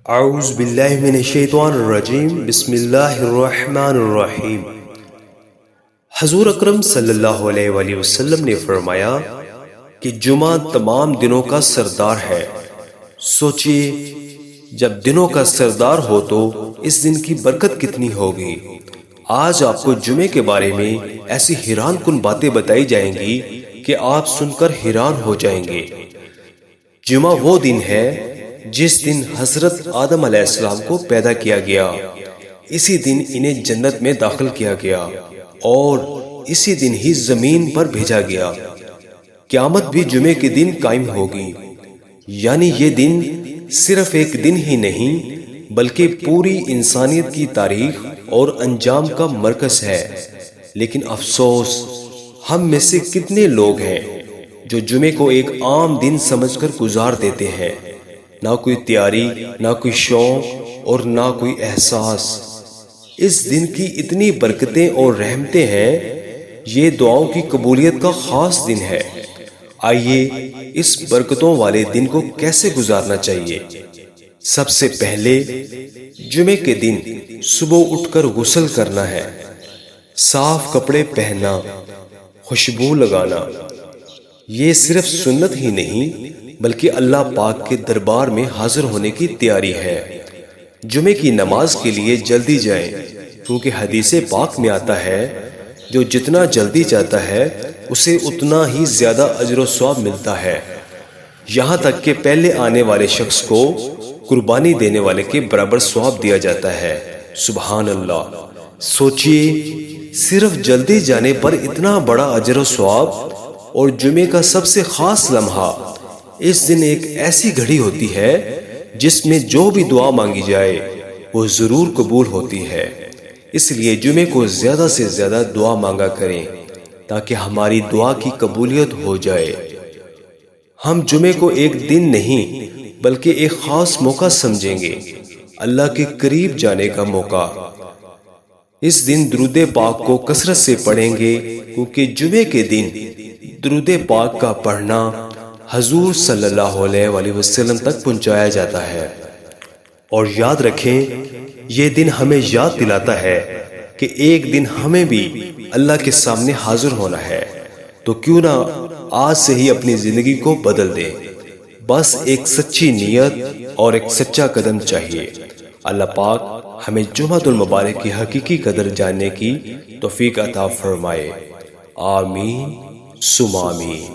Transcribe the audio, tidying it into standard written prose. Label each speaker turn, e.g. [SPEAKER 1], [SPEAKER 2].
[SPEAKER 1] اعوذ باللہ من الشیطان الرجیم بسم اللہ الرحمن الرحیم۔ حضور اکرم صلی اللہ علیہ وآلہ وسلم نے فرمایا کہ جمعہ تمام دنوں کا سردار ہے۔ سوچئے جب دنوں کا سردار ہو تو اس دن کی برکت کتنی ہوگی۔ آج آپ کو جمعے کے بارے میں ایسی حیران کن باتیں بتائی جائیں گی کہ آپ سن کر حیران ہو جائیں گے۔ جمعہ وہ دن ہے جس دن حضرت آدم علیہ السلام کو پیدا کیا گیا، اسی دن انہیں جنت میں داخل کیا گیا اور اسی دن ہی زمین پر بھیجا گیا۔ قیامت بھی جمعے کے دن قائم ہوگی، یعنی یہ دن صرف ایک دن ہی نہیں بلکہ پوری انسانیت کی تاریخ اور انجام کا مرکز ہے۔ لیکن افسوس، ہم میں سے کتنے لوگ ہیں جو جمعے کو ایک عام دن سمجھ کر گزار دیتے ہیں، نہ کوئی تیاری، نہ کوئی شوق اور نہ کوئی احساس۔ اس دن کی اتنی برکتیں اور رحمتیں ہیں، یہ دعاؤں کی قبولیت کا خاص دن ہے۔ آئیے اس برکتوں والے دن کو کیسے گزارنا چاہیے۔ سب سے پہلے جمعے کے دن صبح اٹھ کر غسل کرنا ہے، صاف کپڑے پہننا، خوشبو لگانا۔ یہ صرف سنت ہی نہیں بلکہ اللہ پاک کے دربار میں حاضر ہونے کی تیاری ہے۔ جمعے کی نماز کے لیے جلدی جائیں، کیونکہ حدیث پاک میں آتا ہے جو جتنا جلدی جاتا ہے اسے اتنا ہی زیادہ اجر و ثواب ملتا ہے، یہاں تک کہ پہلے آنے والے شخص کو قربانی دینے والے کے برابر ثواب دیا جاتا ہے۔ سبحان اللہ! سوچئے صرف جلدی جانے پر اتنا بڑا اجر و ثواب، اور جمعے کا سب سے خاص لمحہ اس دن ایک ایسی گھڑی ہوتی ہے جس میں جو بھی دعا مانگی جائے وہ ضرور قبول ہوتی ہے۔ اس لیے جمعے کو زیادہ سے زیادہ دعا مانگا کریں تاکہ ہماری دعا کی قبولیت ہو جائے۔ ہم جمعے کو ایک دن نہیں بلکہ ایک خاص موقع سمجھیں گے، اللہ کے قریب جانے کا موقع۔ اس دن درود پاک کو کثرت سے پڑھیں گے، کیونکہ جمعے کے دن درود پاک کا پڑھنا حضور صلی اللہ علیہ وآلہ وسلم تک پہنچایا جاتا ہے۔ اور یاد رکھیں، یہ دن ہمیں یاد دلاتا ہے کہ ایک دن ہمیں بھی اللہ کے سامنے حاضر ہونا ہے، تو کیوں نہ آج سے ہی اپنی زندگی کو بدل دیں۔ بس ایک سچی نیت اور ایک سچا قدم چاہیے۔ اللہ پاک ہمیں جمعۃ المبارک کی حقیقی قدر جاننے کی توفیق عطا فرمائے۔ آمین ثم آمین۔